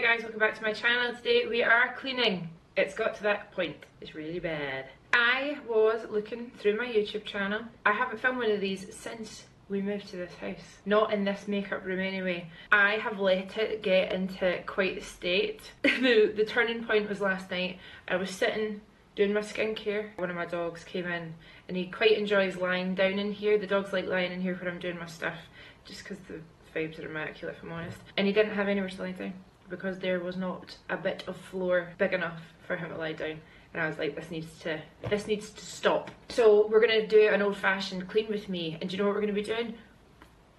guys, welcome back to my channel. Today we are cleaning. It's got to that point. It's really bad. I was looking through my YouTube channel. I haven't filmed one of these since we moved to this house. Not in this makeup room anyway. I have let it get into quite the state. The turning point was last night. I was sitting doing my skincare. One of my dogs came in and he quite enjoys lying down in here. The dogs like lying in here when I'm doing my stuff, just because the vibes are immaculate, if I'm honest. And he didn't have anywhere to lie down because there was not a bit of floor big enough for him to lie down. And I was like, this needs to stop. So we're gonna do an old-fashioned clean with me. And do you know what we're gonna be doing?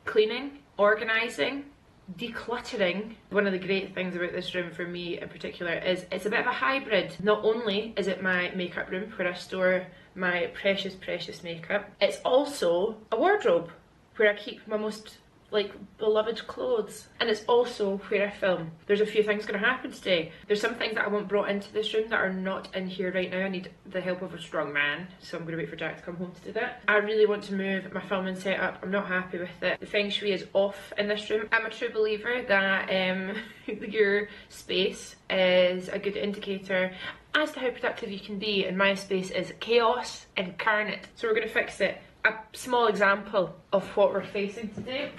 Cleaning, organising, decluttering. One of the great things about this room for me in particular is it's a bit of a hybrid. Not only is it my makeup room where I store my precious, precious makeup, it's also a wardrobe where I keep my most beloved clothes, and it's also where I film. There's a few things going to happen today. There's some things that I want brought into this room that are not in here right now. I need the help of a strong man, so I'm going to wait for Jack to come home to do that. I really want to move my filming setup. I'm not happy with it. The feng shui is off in this room. I'm a true believer that your space is a good indicator as to how productive you can be, and my space is chaos incarnate. So we're going to fix it. A small example of what we're facing today.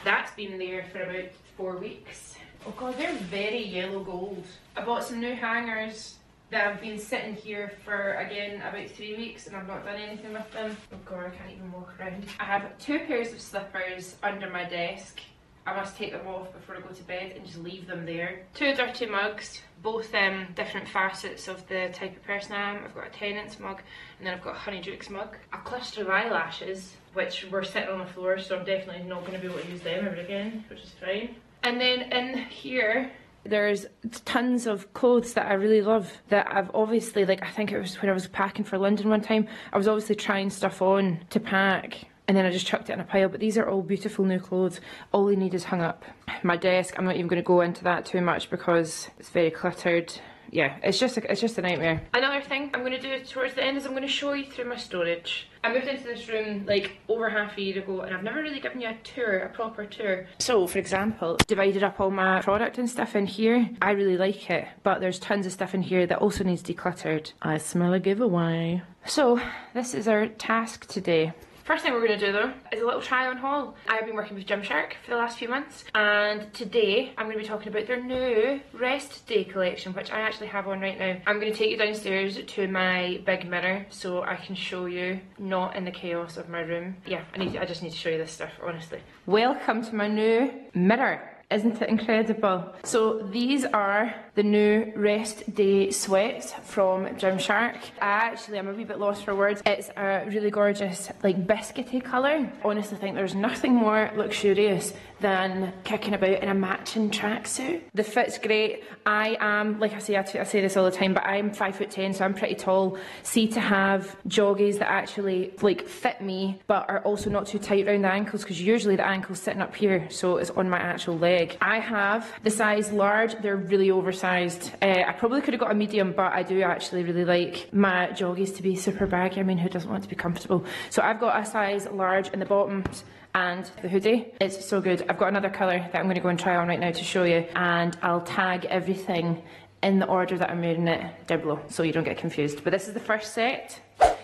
That's been there for about 4 weeks. Oh god, they're very yellow gold. I bought some new hangers that have been sitting here for, again, about 3 weeks, and I've not done anything with them. Oh god, I can't even walk around. I have 2 pairs of slippers under my desk. I must take them off before I go to bed and just leave them there. 2 dirty mugs, both different facets of the type of person I am. I've got a Tenants mug, and then I've got a Honeydukes mug. A cluster of eyelashes, which were sitting on the floor, so I'm definitely not going to be able to use them ever again, which is fine. And then in here, there's tons of clothes that I really love that I've obviously, I think it was when I was packing for London one time, I was obviously trying stuff on to pack. And then I just chucked it in a pile, but these are all beautiful new clothes. All they need is hung up. My desk, I'm not even going to go into that too much because it's very cluttered. Yeah, it's just a nightmare. Another thing I'm going to do towards the end is I'm going to show you through my storage. I moved into this room over half a year ago, and I've never really given you a tour, a proper tour. So, for example, divided up all my product and stuff in here. I really like it, but there's tons of stuff in here that also needs decluttered. I smell a giveaway. So, this is our task today. First thing we're going to do though is a little try on haul. I've been working with Gymshark for the last few months, and today I'm going to be talking about their new Rest Day collection, which I actually have on right now. I'm going to take you downstairs to my big mirror so I can show you, not in the chaos of my room. Yeah, I just need to show you this stuff, honestly. Welcome to my new mirror. Isn't it incredible? So these are the new Rest Day sweats from Gymshark. I am a wee bit lost for words. It's a really gorgeous, biscuity colour. Honestly, think there's nothing more luxurious than kicking about in a matching tracksuit. The fit's great. I am, I say this all the time, but I'm 5'10", so I'm pretty tall. See, to have joggies that actually fit me, but are also not too tight around the ankles, because usually the ankle's sitting up here, so it's on my actual leg. I have the size large. They're really oversized. I probably could have got a medium, but I do actually really like my joggies to be super baggy. I mean, who doesn't want to be comfortable? So I've got a size large in the bottoms and the hoodie. It's so good. I've got another colour that I'm going to go and try on right now to show you, and I'll tag everything in the order that I'm wearing it down below so you don't get confused. But this is the first set.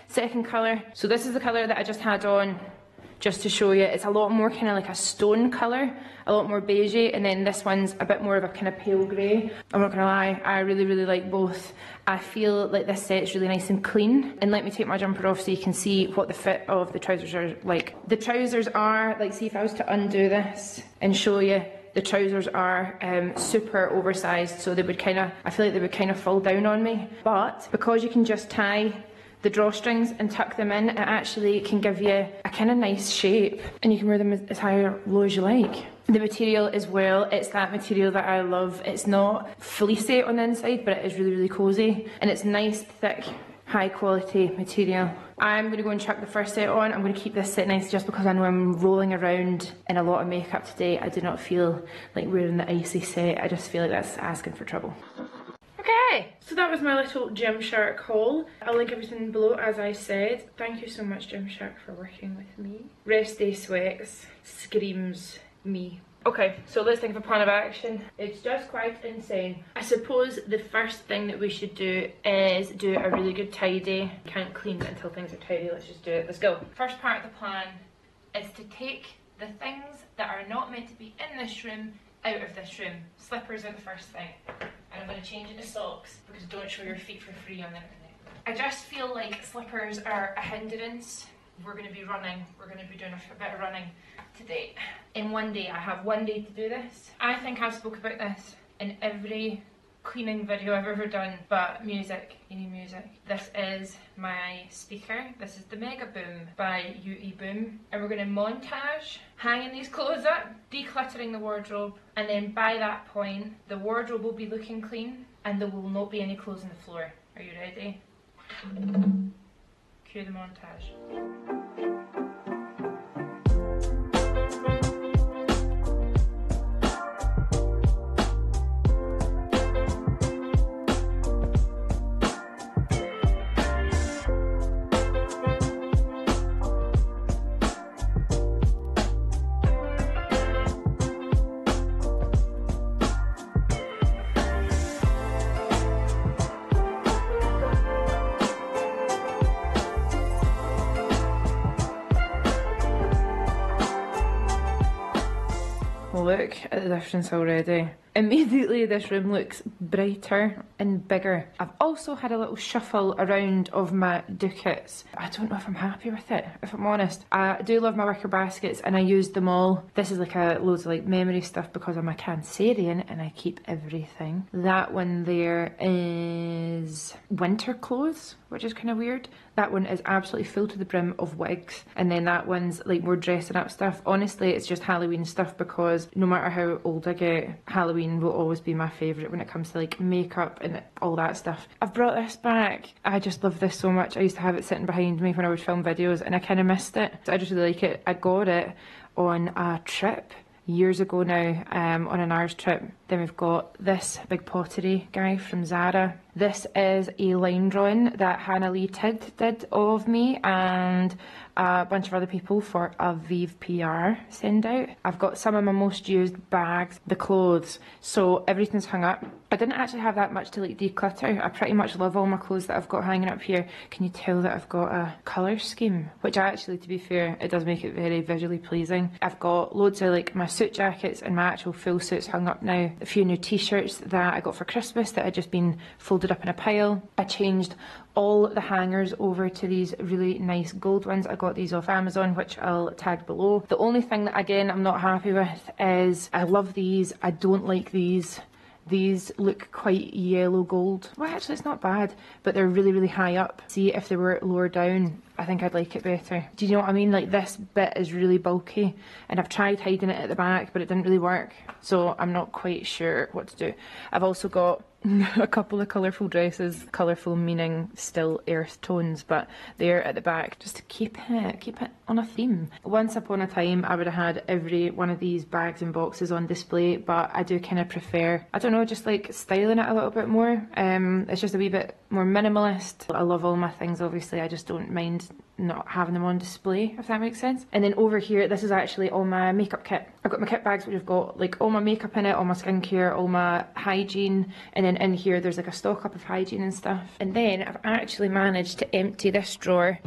Second colour. So this is the colour that I just had on, just to show you. It's a lot more kind of like a stone colour, a lot more beigey, and then this one's a bit more of a kind of pale grey. I'm not gonna lie, I really, really like both. I feel like this set's really nice and clean. And let me take my jumper off so you can see what the fit of the trousers are like. The trousers are, see if I was to undo this and show you, the trousers are super oversized, so they would I feel like they would kind of fall down on me. But because you can just tie the drawstrings and tuck them in, it actually can give you a kind of nice shape, and you can wear them as high or low as you like. The material as well, it's that material that I love. It's not fleecy on the inside, but it is really, really cosy, and it's nice, thick, high quality material. I'm going to go and chuck the first set on. I'm going to keep this set nice just because I know I'm rolling around in a lot of makeup today. I do not feel like wearing the icy set. I just feel like that's asking for trouble. Okay, so that was my little Gymshark haul. I'll link everything below, as I said. Thank you so much, Gymshark, for working with me. Rest Day sweats screams me. Okay, so let's think of a plan of action. It's just quite insane. I suppose the first thing that we should do is do a really good tidy. Can't clean it until things are tidy, let's just do it. Let's go. First part of the plan is to take the things that are not meant to be in this room out of this room. Slippers are the first thing. And I'm going to change into socks because don't show your feet for free on the internet. I just feel like slippers are a hindrance. We're going to be running. We're going to be doing a bit of running today. In one day, I have one day to do this. I think I've spoke about this in every cleaning video I've ever done, but music, you need music. This is my speaker. This is the Mega Boom by UE Boom. And we're going to montage hanging these clothes up, decluttering the wardrobe, and then by that point, the wardrobe will be looking clean and there will not be any clothes on the floor. Are you ready? Cue the montage. Look at the difference already. Immediately this room looks brighter and bigger. I've also had a little shuffle around of my ducats. I don't know if I'm happy with it, if I'm honest. I do love my wicker baskets and I use them all. This is like loads of like memory stuff because I'm a Cancerian and I keep everything. That one there is winter clothes, which is kind of weird. That one is absolutely full to the brim of wigs. And then that one's like more dressing up stuff. Honestly, it's just Halloween stuff because no matter how old I get, Halloween will always be my favourite when it comes to like makeup and all that stuff. I've brought this back. I just love this so much. I used to have it sitting behind me when I would film videos and I kind of missed it. So I just really like it. I got it on a trip years ago now, on an Irish trip. Then we've got this big pottery guy from Zara. This is a line drawing that Hannah Lee Tidd did of me and a bunch of other people for a Vive PR send out. I've got some of my most used bags, the clothes, so everything's hung up. I didn't actually have that much to like declutter. I pretty much love all my clothes that I've got hanging up here. Can you tell that I've got a colour scheme? Which actually, to be fair, it does make it very visually pleasing. I've got loads of like my suit jackets and my actual full suits hung up now. A few new t-shirts that I got for Christmas that had just been folded up in a pile. I changed all the hangers over to these really nice gold ones. I got these off Amazon, which I'll tag below. The only thing that again I'm not happy with is I love these, I don't like these. These look quite yellow gold. Well, actually it's not bad, but they're really, really high up. See, if they were lower down, I think I'd like it better. Do you know what I mean? Like this bit is really bulky and I've tried hiding it at the back, but it didn't really work. So I'm not quite sure what to do. I've also got a couple of colourful dresses, colourful meaning still earth tones, but they're at the back just to keep it on a theme. Once upon a time I would have had every one of these bags and boxes on display, but I do kind of prefer, I don't know, just like styling it a little bit more. It's just a wee bit more minimalist. I love all my things obviously, I just don't mind not having them on display, if that makes sense. And then over here, this is actually all my makeup kit. I've got my kit bags which have got like all my makeup in it, all my skincare, all my hygiene, and then in here there's like a stock up of hygiene and stuff. And then I've actually managed to empty this drawer,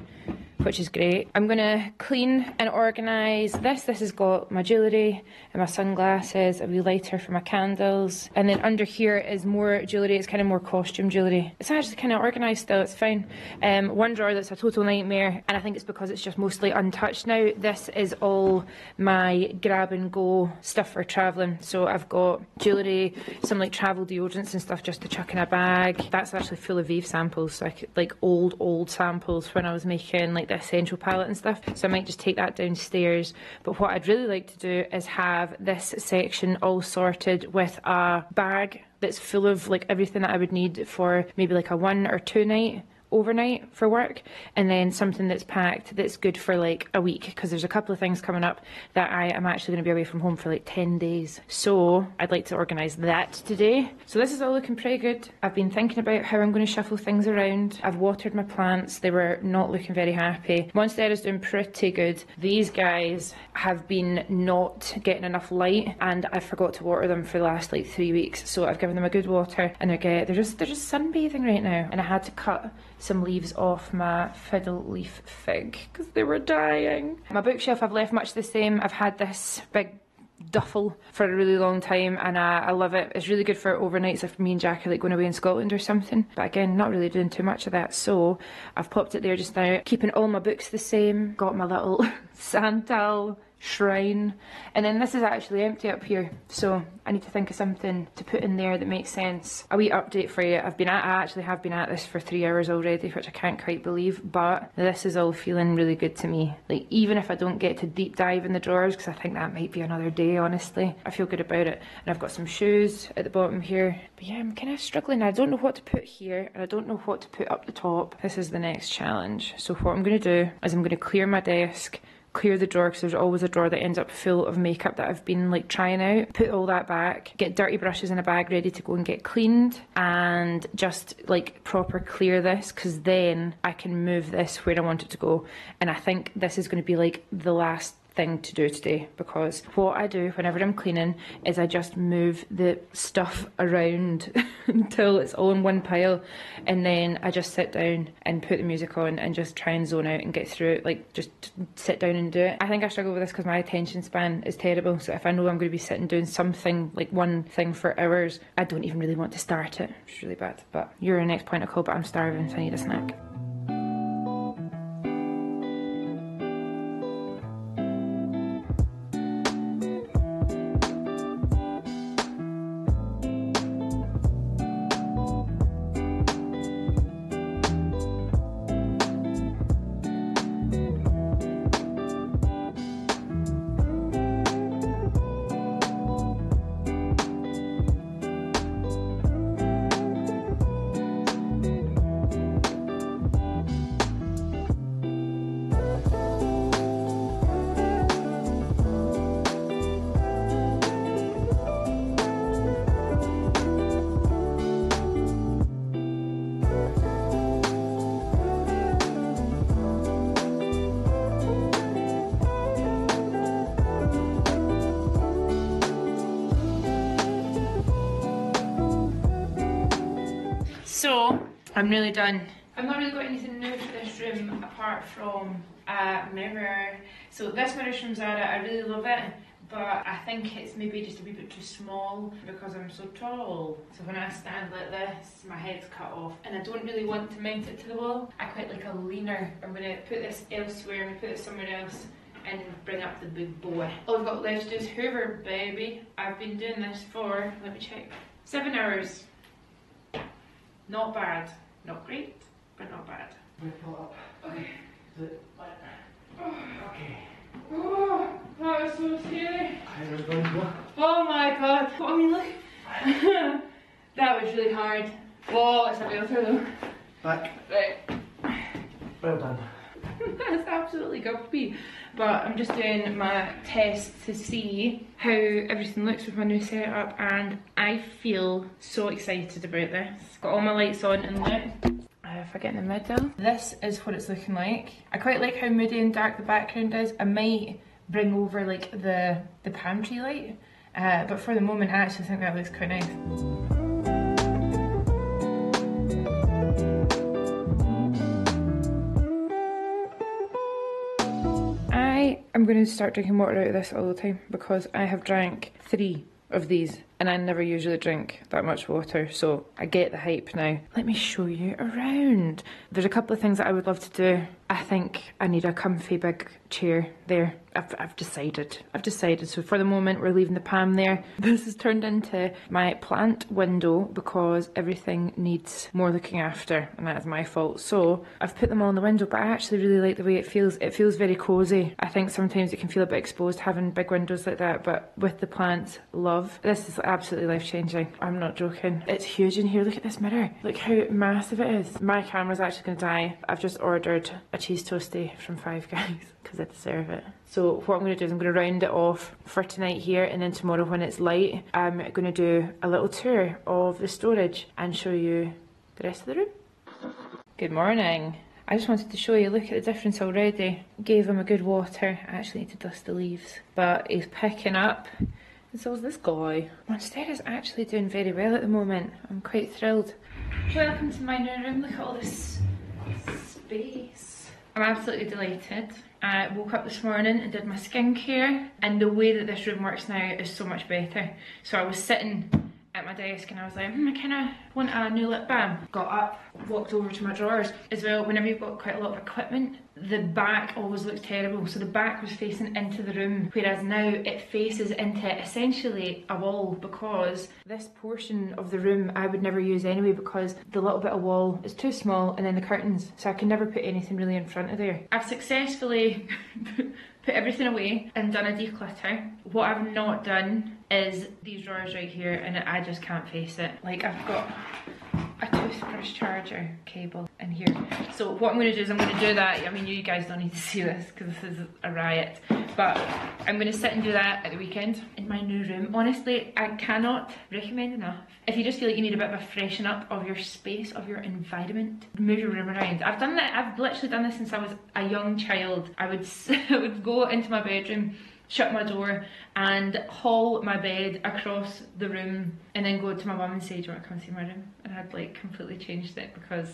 which is great. I'm gonna clean and organise this. This has got my jewellery and my sunglasses, a wee lighter for my candles. And then under here is more jewellery. It's kind of more costume jewellery. It's actually kind of organised still, it's fine. One drawer that's a total nightmare, and I think it's because it's just mostly untouched now. This is all my grab and go stuff for travelling. So I've got jewellery, some like travel deodorants and stuff just to chuck in a bag. That's actually full of Vive samples, so I could, like old samples when I was making like the essential palette and stuff, so I might just take that downstairs. But what I'd really like to do is have this section all sorted with a bag that's full of like everything that I would need for maybe like a 1 or 2 night overnight for work, and then something that's packed that's good for like a week, because there's a couple of things coming up that I am actually going to be away from home for like 10 days. So I'd like to organise that today. So this is all looking pretty good. I've been thinking about how I'm going to shuffle things around. I've watered my plants. They were not looking very happy. Monstera's doing pretty good. These guys have been not getting enough light, and I forgot to water them for the last like 3 weeks. So I've given them a good water, and they're just sunbathing right now. And I had to cut some leaves off my fiddle leaf fig because they were dying. My bookshelf I've left much the same. I've had this big duffel for a really long time, and I love it. It's really good for overnights if me and Jack are like going away in Scotland or something, but again, not really doing too much of that, so I've popped it there just now, keeping all my books the same. Got my little Santal shrine, and then this is actually empty up here, so I need to think of something to put in there that makes sense. A wee update for you. I actually have been at this for 3 hours already, which I can't quite believe, but this is all feeling really good to me. Like, even if I don't get to deep dive in the drawers, because I think that might be another day, honestly, I feel good about it. And I've got some shoes at the bottom here, but yeah, I'm kind of struggling. I don't know what to put here, and I don't know what to put up the top. This is the next challenge. So what I'm going to do is I'm going to clear my desk, clear the drawer, because there's always a drawer that ends up full of makeup that I've been like trying out, put all that back, get dirty brushes in a bag ready to go and get cleaned, and just like proper clear this, because then I can move this where I want it to go. And I think this is going to be like the last thing to do today, because what I do whenever I'm cleaning is I just move the stuff around until it's all in one pile, and then I just sit down and put the music on and just try and zone out and get through it, like just sit down and do it. I think I struggle with this because my attention span is terrible, so if I know I'm going to be sitting doing something, like one thing for hours, I don't even really want to start it. It's really bad. But you're our next point of call, but I'm starving, so I need a snack. So, I'm nearly done. I've not really got anything new for this room apart from a mirror. So this mirror's from Zara, I really love it, but I think it's maybe just a wee bit too small because I'm so tall. So when I stand like this, my head's cut off, and I don't really want to mount it to the wall. I quite like a leaner. I'm going to put this elsewhere, I'm going to put it somewhere else and bring up the big boy. All I've got left to do is hoover, baby. I've been doing this for, let me check, 7 hours. Not bad. Not great, but not bad. Okay. Okay. Oh, that was so scary. Oh my god. I mean, look. That was really hard. Whoa, it's a realtor though. Back. Right. Well done. That's absolutely guppy. But I'm just doing my test to see how everything looks with my new setup, and I feel so excited about this. Got all my lights on, and look, if I get in the middle, this is what it's looking like. I quite like how moody and dark the background is. I might bring over like the palm tree light, but for the moment I actually think that looks quite nice. I'm going to start drinking water out of this all the time because I have drank 3 of these and I never usually drink that much water, so I get the hype now. Let me show you around. There's a couple of things that I would love to do. I think I need a comfy big chair there. I've decided. So for the moment we're leaving the palm there. This has turned into my plant window because everything needs more looking after, and that is my fault. So I've put them all in the window, but I actually really like the way it feels. It feels very cosy. I think sometimes it can feel a bit exposed having big windows like that, but with the plants, love. This is absolutely life-changing. I'm not joking. It's huge in here. Look at this mirror. Look how massive it is. My camera's actually going to die. I've just ordered a cheese toastie from Five Guys because I deserve it. So what I'm going to do is I'm going to round it off for tonight here, and then tomorrow when it's light, I'm going to do a little tour of the storage and show you the rest of the room. Good morning. I just wanted to show you, look at the difference already. Gave him a good water. I actually need to dust the leaves. But he's picking up. And so is this guy. Monstera's actually doing very well at the moment. I'm quite thrilled. Welcome to my new room. Look at all this space. I'm absolutely delighted. I woke up this morning and did my skincare, and the way that this room works now is so much better. So I was sitting at my desk and I was like, I kind of want a new lip balm. Got up, walked over to my drawers. As well, whenever you've got quite a lot of equipment, the back always looks terrible. So the back was facing into the room, whereas now it faces into essentially a wall, because this portion of the room I would never use anyway, because the little bit of wall is too small, and then the curtains, so I can never put anything really in front of there. I've successfully put everything away and done a declutter. What I've not done is these drawers right here, and I just can't face it. Like, I've got a toothbrush charger cable in here. So what I'm going to do is I'm going to do that. I mean, you guys don't need to see this because this is a riot, but I'm going to sit and do that at the weekend in my new room. Honestly, I cannot recommend enough. If you just feel like you need a bit of a freshen up of your space, of your environment, move your room around. I've done that. I've literally done this since I was a young child. I would go into my bedroom, shut my door and haul my bed across the room, and then go to my mum and say, do you want to come see my room? And I'd like completely changed it because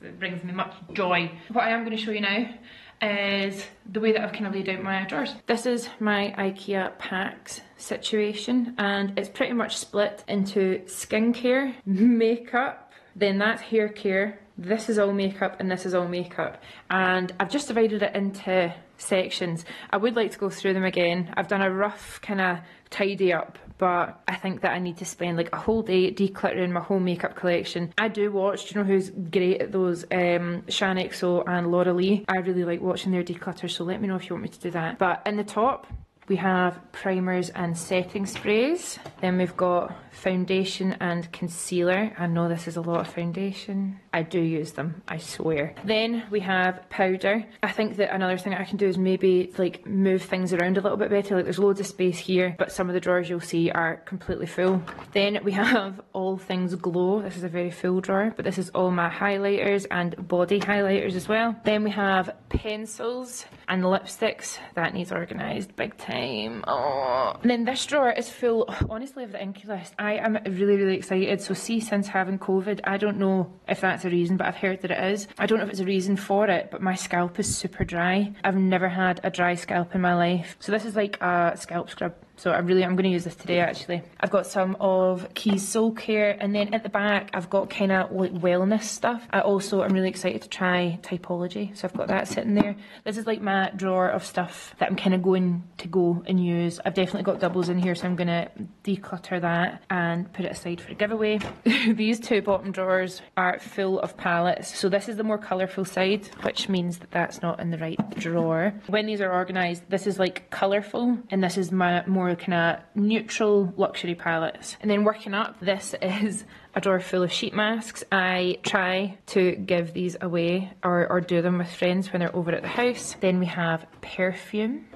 it brings me much joy. What I am going to show you now is the way that I've kind of laid out my drawers. This is my IKEA packs situation, and it's pretty much split into skincare, makeup, then that's hair care, this is all makeup, and this is all makeup. And I've just divided it into sections. I would like to go through them again. I've done a rough kind of tidy up, but I think that I need to spend like a whole day decluttering my whole makeup collection. I do watch, do you know who's great at those? Shan XO and Laura Lee. I really like watching their declutter, so let me know if you want me to do that. But in the top, we have primers and setting sprays. Then we've got foundation and concealer. I know this is a lot of foundation. I do use them, I swear. Then we have powder. I think that another thing I can do is maybe like move things around a little bit better. Like, there's loads of space here, but some of the drawers you'll see are completely full. Then we have all things glow. This is a very full drawer, but this is all my highlighters and body highlighters as well. Then we have pencils and lipsticks. That needs organised big time. Oh. And then this drawer is full, honestly, of the Inky List. I am really, really excited. So see, since having COVID, I don't know if that's a reason, but I've heard that it is. I don't know if it's a reason for it, but my scalp is super dry. I've never had a dry scalp in my life. So this is like a scalp scrub. So I'm going to use this today actually. I've got some of Keys Soul Care, and then at the back I've got kind of like wellness stuff. I also am really excited to try Typology, so I've got that sitting there. This is like my drawer of stuff that I'm kind of going to go and use. I've definitely got doubles in here, so I'm going to declutter that and put it aside for a giveaway. These two bottom drawers are full of palettes, so this is the more colourful side, which means that that's not in the right drawer. When these are organised, this is like colourful, and this is my more kind of neutral luxury palettes. And then working up, this is a drawer full of sheet masks. I try to give these away or do them with friends when they're over at the house. Then we have perfume.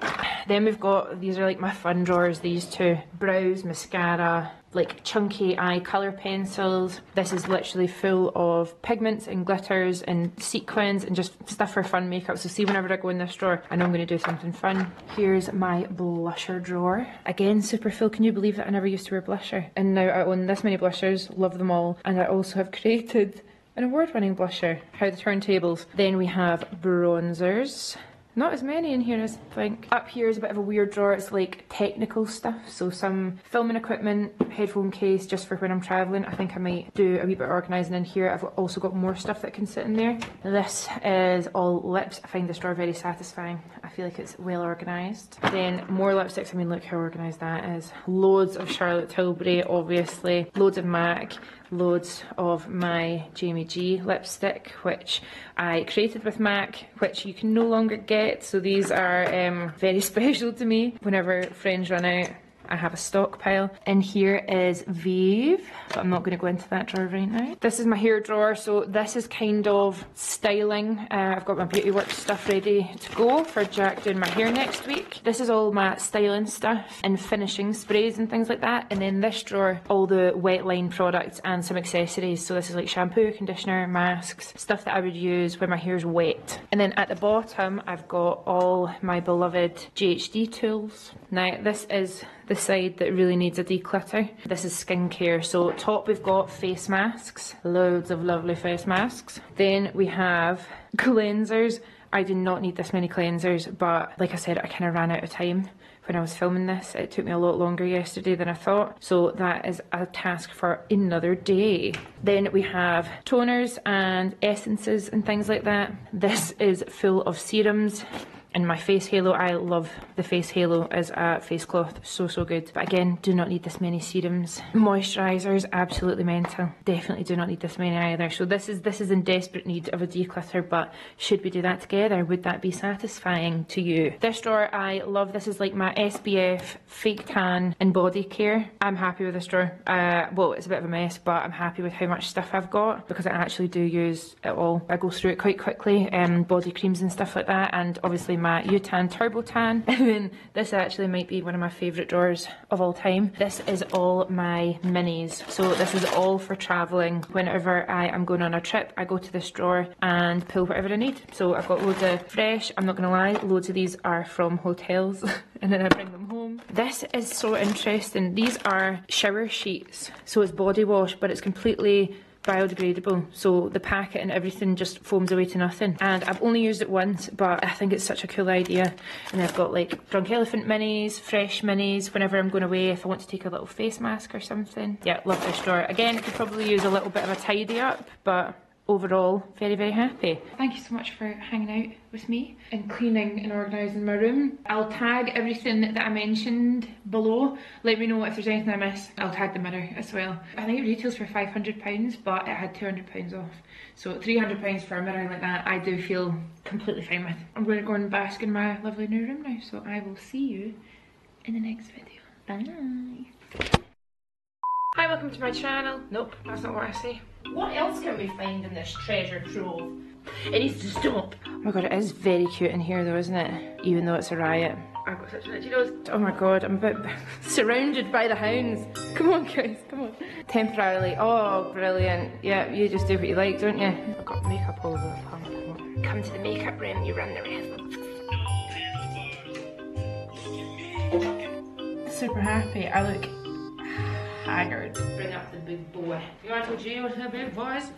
Then we've got, these are like my fun drawers, these two. Brows, mascara, like chunky eye colour pencils. This is literally full of pigments and glitters and sequins and just stuff for fun makeup. So see, whenever I go in this drawer, I know I'm going to do something fun. Here's my blusher drawer. Again, super full. Can you believe that I never used to wear blusher? And now I own this many blushers, love them all. And I also have created an award-winning blusher, How the Turntables. Then we have bronzers. Not as many in here as I think. Up here is a bit of a weird drawer. It's like technical stuff. So some filming equipment, headphone case just for when I'm travelling. I think I might do a wee bit of organising in here. I've also got more stuff that can sit in there. This is all lips. I find this drawer very satisfying. I feel like it's well organised. Then more lipsticks. I mean, look how organised that is. Loads of Charlotte Tilbury, obviously. Loads of MAC. Loads of my Jamie G lipstick, which I created with MAC, which you can no longer get. So these are very special to me. Whenever friends run out, I have a stockpile. In here is Vive, but I'm not going to go into that drawer right now. This is my hair drawer, so this is kind of styling. I've got my Beauty Works stuff ready to go for Jack doing my hair next week. This is all my styling stuff and finishing sprays and things like that. And then this drawer, all the wet line products and some accessories. So this is like shampoo, conditioner, masks, stuff that I would use when my hair's wet. And then at the bottom, I've got all my beloved GHD tools. Now, this is the side that really needs a declutter. This is skincare. So top we've got face masks, loads of lovely face masks. Then we have cleansers. I do not need this many cleansers, but like I said, I kind of ran out of time when I was filming this. It took me a lot longer yesterday than I thought, so that is a task for another day. Then we have toners and essences and things like that. This is full of serums. And my face halo, I love the face halo as a face cloth, so good. But again, do not need this many serums. Moisturisers, absolutely mental. Definitely do not need this many either. So this is in desperate need of a declutter, but should we do that together? Would that be satisfying to you? This drawer, I love. This is like my SPF, fake tan and body care. I'm happy with this drawer. Well, it's a bit of a mess, but I'm happy with how much stuff I've got because I actually do use it all. I go through it quite quickly, body creams and stuff like that, and obviously my UTAN Turbo Tan. And then this actually might be one of my favourite drawers of all time. This is all my minis. So this is all for travelling. Whenever I am going on a trip, I go to this drawer and pull whatever I need. So I've got loads of fresh, I'm not gonna lie, loads of these are from hotels and then I bring them home. This is so interesting. These are shower sheets. So it's body wash, but it's completely biodegradable, so the packet and everything just foams away to nothing. And I've only used it once, but I think it's such a cool idea. And I've got like Drunk Elephant minis, fresh minis, whenever I'm going away, if I want to take a little face mask or something. Yeah, love this drawer. Again, it could probably use a little bit of a tidy up, but overall, very happy. Thank you so much for hanging out with me and cleaning and organising my room. I'll tag everything that I mentioned below. Let me know if there's anything I missed. I'll tag the mirror as well. I think it retails for £500, but it had £200 off. So £300 for a mirror like that, I do feel completely fine with. I'm going to go and bask in my lovely new room now, so I will see you in the next video. Bye. Hi, welcome to my channel. Nope, that's not what I say. What else can we find in this treasure trove? It needs to stop. Oh my god, it is very cute in here though, isn't it? Even though it's a riot. I've got such an itchy nose. Oh my god, I'm a bit surrounded by the hounds. Come on guys, come on. Temporarily. Oh, brilliant. Yeah, you just do what you like, don't you? I've got makeup all over the palette. Come to the makeup room, you run the rest. Super happy. I look haggard. Bring up the big boy. You want to do with the big boys?